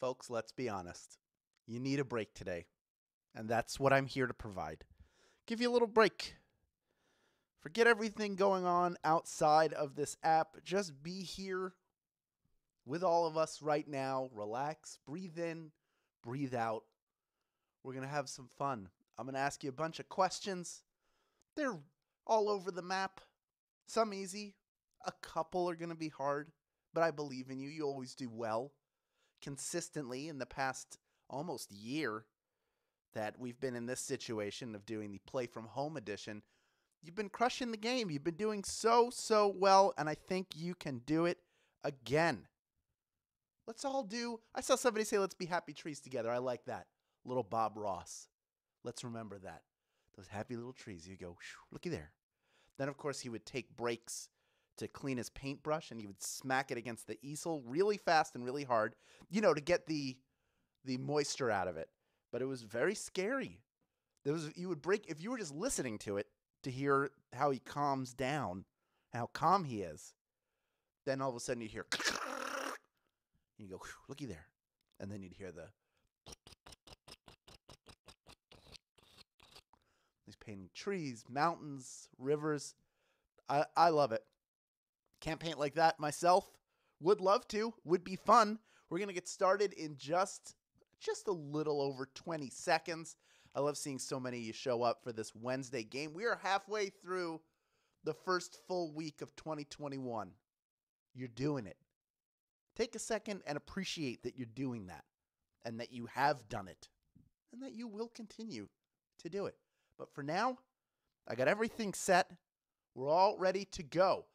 Folks, let's be honest. You need a break today, and that's what I'm here to provide. Give you a little break. Forget everything going on outside of this app. Just be here with all of us right now. Relax, breathe in, breathe out. We're going to have some fun. I'm going to ask you a bunch of questions. They're all over the map. Some easy. A couple are going to be hard, but I believe in you. You always do well. Consistently in the past almost year that we've been in this situation of doing the play from home edition, you've been crushing the game. You've been doing so well, and I think you can do it again. Let's all do, I saw somebody say, let's be happy trees together. I like that. Little Bob Ross. Let's remember that. Those happy little trees. You go, looky there. Then, of course, he would take breaks to clean his paintbrush, and he would smack it against the easel really fast and really hard, to get the moisture out of it. But it was very scary. You would break, if you were just listening to it, to hear how he calms down, how calm he is. Then all of a sudden you'd hear, and you go, looky there. And then you'd hear he's painting trees, mountains, rivers. I love it. Can't paint like that myself. Would love to. Would be fun. We're going to get started in just a little over 20 seconds. I love seeing so many of you show up for this Wednesday game. We are halfway through the first full week of 2021. You're doing it. Take a second and appreciate that you're doing that, and that you have done it, and that you will continue to do it. But for now, I got everything set. We're all ready to go.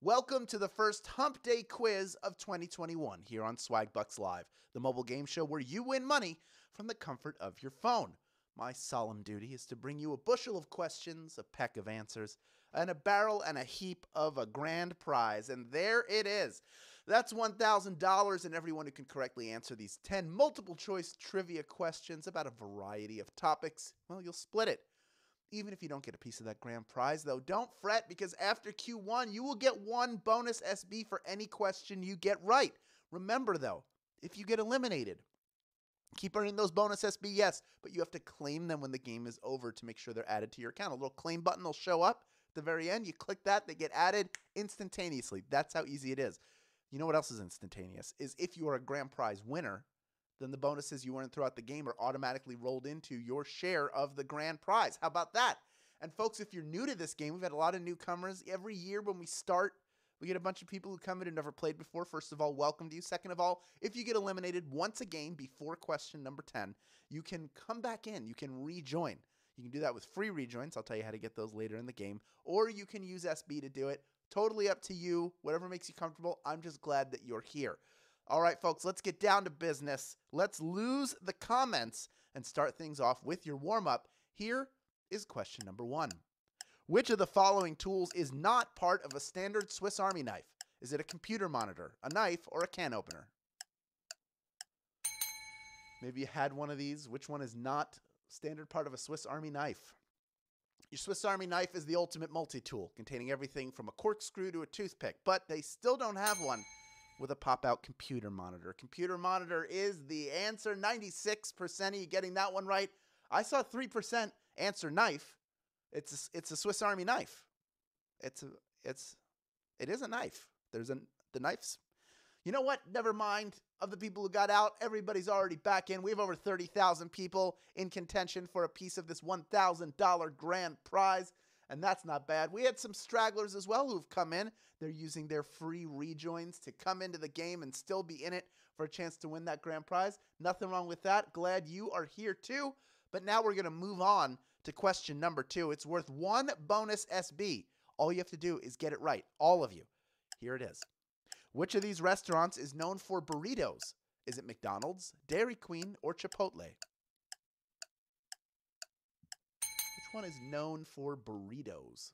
Welcome to the first Hump Day quiz of 2021 here on Swagbucks Live, the mobile game show where you win money from the comfort of your phone. My solemn duty is to bring you a bushel of questions, a peck of answers, and a barrel and a heap of a grand prize. And there it is. That's $1,000, and everyone who can correctly answer these 10 multiple-choice trivia questions about a variety of topics, well, you'll split it. Even if you don't get a piece of that grand prize, though, don't fret, because after Q1, you will get one bonus SB for any question you get right. Remember, though, if you get eliminated, keep earning those bonus SB, yes, but you have to claim them when the game is over to make sure they're added to your account. A little claim button will show up at the very end. You click that, they get added instantaneously. That's how easy it is. You know what else is instantaneous? Is if you are a grand prize winner, then the bonuses you earn throughout the game are automatically rolled into your share of the grand prize. How about that? And folks, if you're new to this game, we've had a lot of newcomers. Every year when we start, we get a bunch of people who come in who never played before. First of all, welcome to you. Second of all, if you get eliminated once a game before question number 10, you can come back in. You can rejoin. You can do that with free rejoins. I'll tell you how to get those later in the game. Or you can use SB to do it. Totally up to you. Whatever makes you comfortable. I'm just glad that you're here. All right, folks, let's get down to business. Let's lose the comments and start things off with your warm-up. Here is question number 1. Which of the following tools is not part of a standard Swiss Army knife? Is it a computer monitor, a knife, or a can opener? Maybe you had one of these. Which one is not standard part of a Swiss Army knife? Your Swiss Army knife is the ultimate multi-tool, containing everything from a corkscrew to a toothpick, but they still don't have one with a pop-out computer monitor. Computer monitor is the answer. 96% of you getting that one right. I saw 3% answer knife. It's a Swiss Army knife. It is a knife. The knife's. You know what? Never mind. Of the people who got out, everybody's already back in. We have over 30,000 people in contention for a piece of this $1,000 grand prize. And that's not bad. We had some stragglers as well who've come in. They're using their free rejoins to come into the game and still be in it for a chance to win that grand prize. Nothing wrong with that. Glad you are here too. But now we're going to move on to question number 2. It's worth 1 bonus SB. All you have to do is get it right. All of you. Here it is. Which of these restaurants is known for burritos? Is it McDonald's, Dairy Queen, or Chipotle? Which one is known for burritos?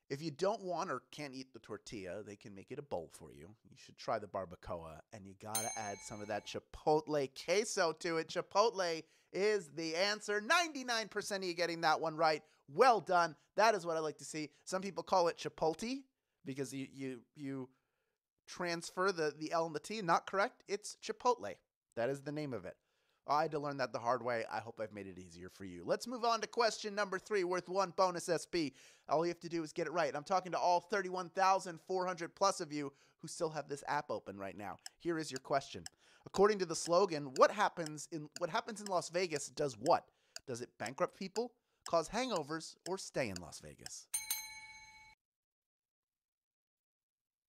If you don't want or can't eat the tortilla, they can make it a bowl for you. You should try the barbacoa, and you gotta add some of that Chipotle queso to it. Chipotle is the answer. 99% of you getting that one right. Well done. That is what I like to see. Some people call it Chipotle because you transfer the L and the T. Not correct. It's Chipotle. That is the name of it. I had to learn that the hard way. I hope I've made it easier for you. Let's move on to question number 3, worth 1 bonus SB. All you have to do is get it right. I'm talking to all 31,400 plus of you who still have this app open right now. Here is your question. According to the slogan, what happens in Las Vegas does what? Does it bankrupt people, cause hangovers, or stay in Las Vegas?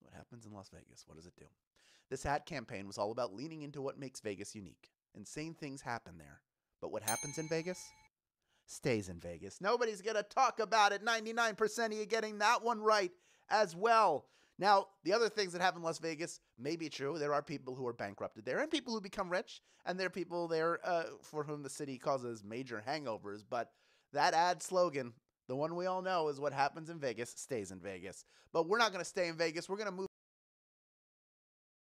What happens in Las Vegas? What does it do? This ad campaign was all about leaning into what makes Vegas unique. Insane things happen there. But what happens in Vegas stays in Vegas. Nobody's going to talk about it. 99% of you getting that one right as well. Now, the other things that happen in Las Vegas may be true. There are people who are bankrupted there and people who become rich. And there are people there for whom the city causes major hangovers. But that ad slogan, the one we all know, is what happens in Vegas stays in Vegas. But we're not going to stay in Vegas. We're going to move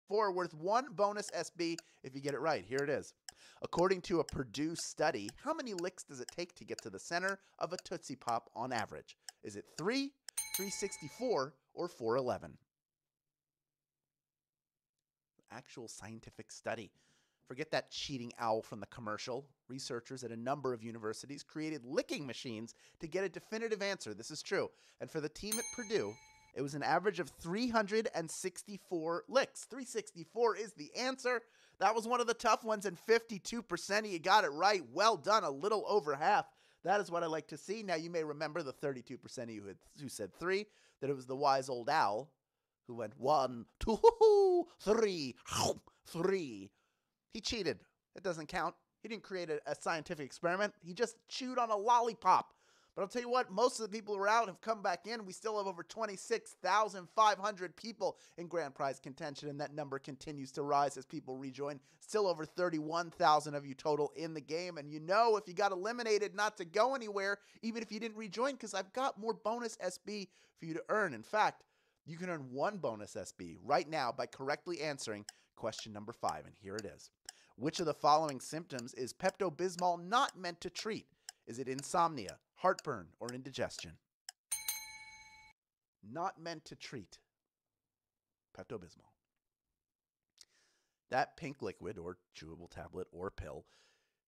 forward, worth 1 bonus SB if you get it right. Here it is. According to a Purdue study, how many licks does it take to get to the center of a Tootsie Pop on average? Is it 3, 364, or 411? Actual scientific study. Forget that cheating owl from the commercial. Researchers at a number of universities created licking machines to get a definitive answer. This is true. And for the team at Purdue, it was an average of 364 licks. 364 is the answer. That was one of the tough ones, and 52% of you got it right. Well done, a little over half. That is what I like to see. Now, you may remember the 32% of you who said 3, that it was the wise old owl who went 1, 2, 3, 3. He cheated. It doesn't count. He didn't create a scientific experiment. He just chewed on a lollipop. But I'll tell you what, most of the people who are out have come back in. We still have over 26,500 people in grand prize contention, and that number continues to rise as people rejoin. Still over 31,000 of you total in the game. And you know, if you got eliminated, not to go anywhere, even if you didn't rejoin, because I've got more bonus SB for you to earn. In fact, you can earn 1 bonus SB right now by correctly answering question number 5, and here it is. Which of the following symptoms is Pepto-Bismol not meant to treat? Is it insomnia, heartburn, or indigestion? Not meant to treat. Pepto-Bismol. That pink liquid, or chewable tablet, or pill,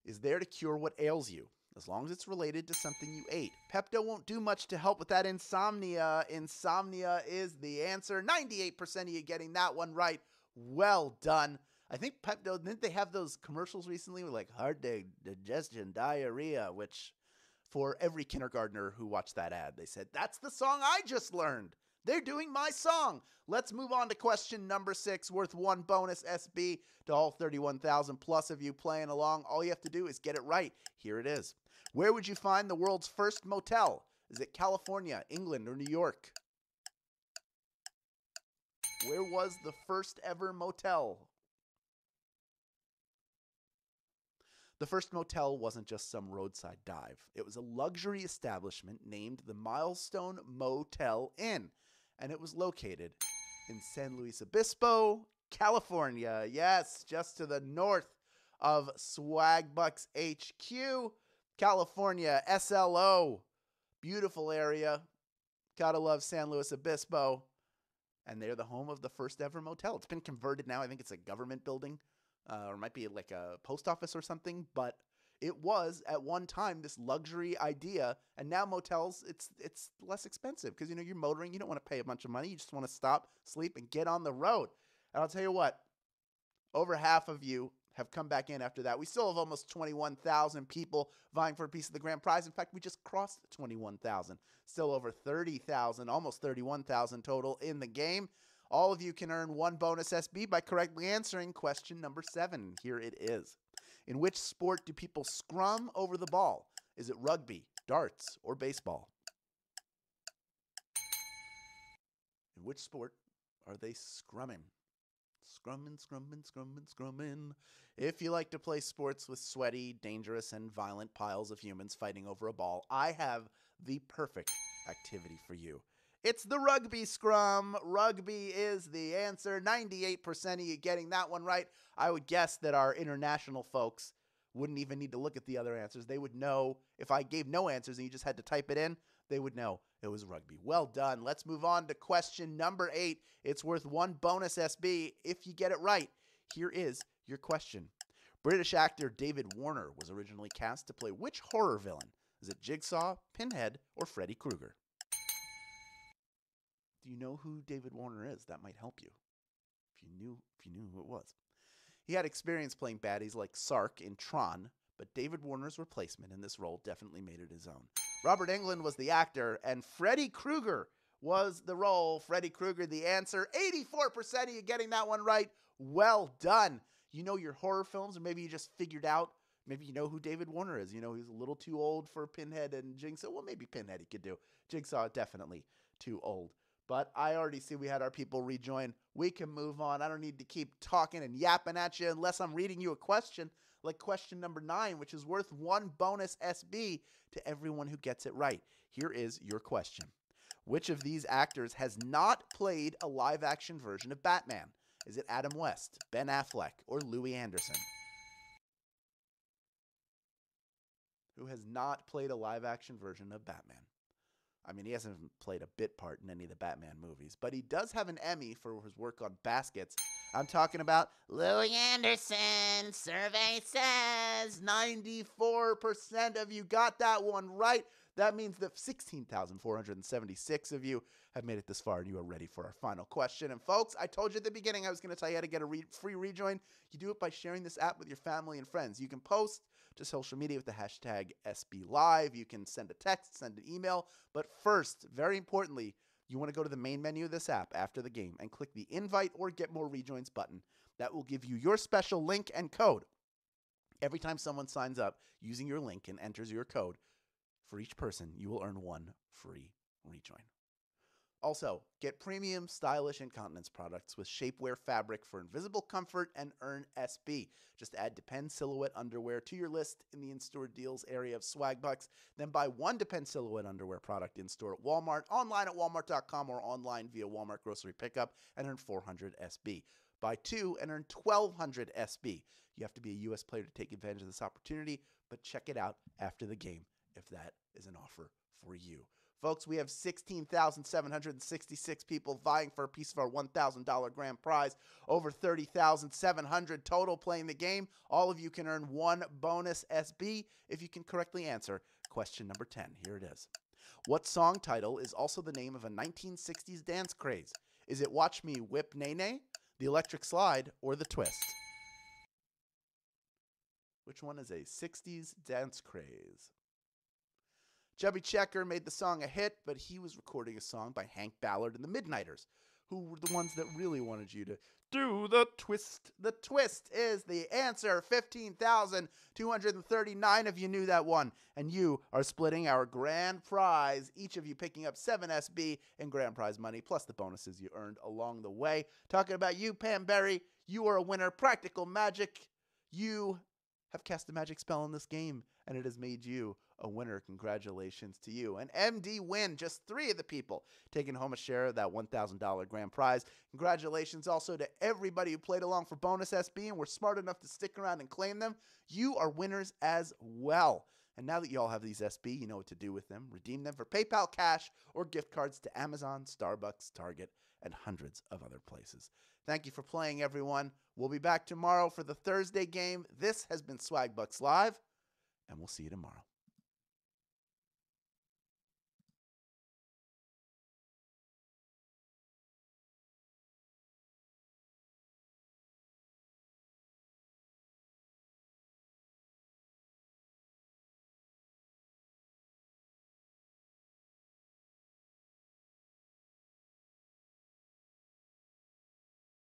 is there to cure what ails you, as long as it's related to something you ate. Pepto won't do much to help with that insomnia. Insomnia is the answer. 98% of you getting that one right. Well done. I think Pepto, didn't they have those commercials recently with like heart digestion, diarrhea, which for every kindergartner who watched that ad, they said, that's the song I just learned. They're doing my song. Let's move on to question number 6, worth 1 bonus SB to all 31,000 plus of you playing along. All you have to do is get it right. Here it is. Where would you find the world's first motel? Is it California, England, or New York? Where was the first ever motel? The first motel wasn't just some roadside dive. It was a luxury establishment named the Milestone Motel Inn, and it was located in San Luis Obispo, California. Yes, just to the north of Swagbucks HQ, California, SLO. Beautiful area. Gotta love San Luis Obispo. And they're the home of the first ever motel. It's been converted now. I think it's a government building. Or it might be like a post office or something, but it was at one time this luxury idea, and now motels, it's less expensive because, you know, you're motoring, you don't want to pay a bunch of money, you just want to stop, sleep, and get on the road. And I'll tell you what, over half of you have come back in after that. We still have almost 21,000 people vying for a piece of the grand prize. In fact, we just crossed 21,000. Still over 30,000, almost 31,000 total in the game. All of you can earn 1 bonus SB by correctly answering question number 7. Here it is. In which sport do people scrum over the ball? Is it rugby, darts, or baseball? In which sport are they scrumming? Scrumming, scrumming, scrumming, scrumming. If you like to play sports with sweaty, dangerous, and violent piles of humans fighting over a ball, I have the perfect activity for you. It's the rugby scrum. Rugby is the answer. 98% of you getting that one right. I would guess that our international folks wouldn't even need to look at the other answers. They would know if I gave no answers and you just had to type it in, they would know it was rugby. Well done. Let's move on to question number 8. It's worth 1 bonus SB if you get it right. Here is your question. British actor David Warner was originally cast to play which horror villain? Is it Jigsaw, Pinhead, or Freddy Krueger? Do you know who David Warner is? That might help you. If you knew who it was. He had experience playing baddies like Sark in Tron, but David Warner's replacement in this role definitely made it his own. Robert Englund was the actor, and Freddy Krueger was the role. Freddy Krueger, the answer. 84% of you getting that one right. Well done. You know your horror films, or maybe you just figured out, maybe you know who David Warner is. You know he's a little too old for Pinhead and Jigsaw. Well, maybe Pinhead he could do. Jigsaw, definitely too old. But I already see we had our people rejoin. We can move on. I don't need to keep talking and yapping at you unless I'm reading you a question, like question number 9, which is worth 1 bonus SB to everyone who gets it right. Here is your question. Which of these actors has not played a live-action version of Batman? Is it Adam West, Ben Affleck, or Louis Anderson? Who has not played a live-action version of Batman? I mean, he hasn't played a bit part in any of the Batman movies, but he does have an Emmy for his work on Baskets. I'm talking about Louis Anderson. Survey says 94% of you got that one right. That means that 16,476 of you have made it this far, and you are ready for our final question. And folks, I told you at the beginning I was going to tell you how to get a free rejoin. You do it by sharing this app with your family and friends. You can post to social media with the hashtag SBLive. You can send a text, send an email. But first, very importantly, you want to go to the main menu of this app after the game and click the invite or get more rejoins button. That will give you your special link and code. Every time someone signs up using your link and enters your code, for each person, you will earn 1 free rejoin. Also, get premium, stylish incontinence products with shapewear fabric for invisible comfort and earn SB. Just add Depend Silhouette underwear to your list in the in-store deals area of Swagbucks. Then buy 1 Depend Silhouette underwear product in-store at Walmart, online at walmart.com, or online via Walmart grocery pickup and earn 400 SB. Buy 2 and earn 1,200 SB. You have to be a U.S. player to take advantage of this opportunity, but check it out after the game if that is an offer for you. Folks, we have 16,766 people vying for a piece of our $1,000 grand prize. Over 30,700 total playing the game. All of you can earn 1 bonus SB if you can correctly answer question number 10. Here it is. What song title is also the name of a 1960s dance craze? Is it Watch Me Whip Nene, The Electric Slide, or The Twist? Which one is a 60s dance craze? Chubby Checker made the song a hit, but he was recording a song by Hank Ballard and the Midnighters, who were the ones that really wanted you to do the twist. The twist is the answer. 15,239 of you knew that one, and you are splitting our grand prize, each of you picking up 7 SB in grand prize money, plus the bonuses you earned along the way. Talking about you, Pam Berry, you are a winner. Practical Magic, you have cast a magic spell in this game, and it has made you a winner. Congratulations to you. And MD Win, just 3 of the people taking home a share of that $1,000 grand prize. Congratulations also to everybody who played along for bonus SB and were smart enough to stick around and claim them. You are winners as well. And now that you all have these SB, you know what to do with them. Redeem them for PayPal cash or gift cards to Amazon, Starbucks, Target, and hundreds of other places. Thank you for playing, everyone. We'll be back tomorrow for the Thursday game. This has been Swagbucks Live, and we'll see you tomorrow.